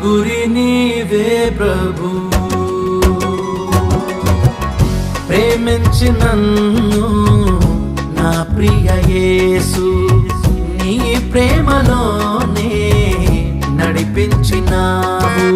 గురి నీవే ప్రభు. ప్రేమించి నన్ను నా ప్రియ యేసు, నీ ప్రేమలోనే నడిపించినావు.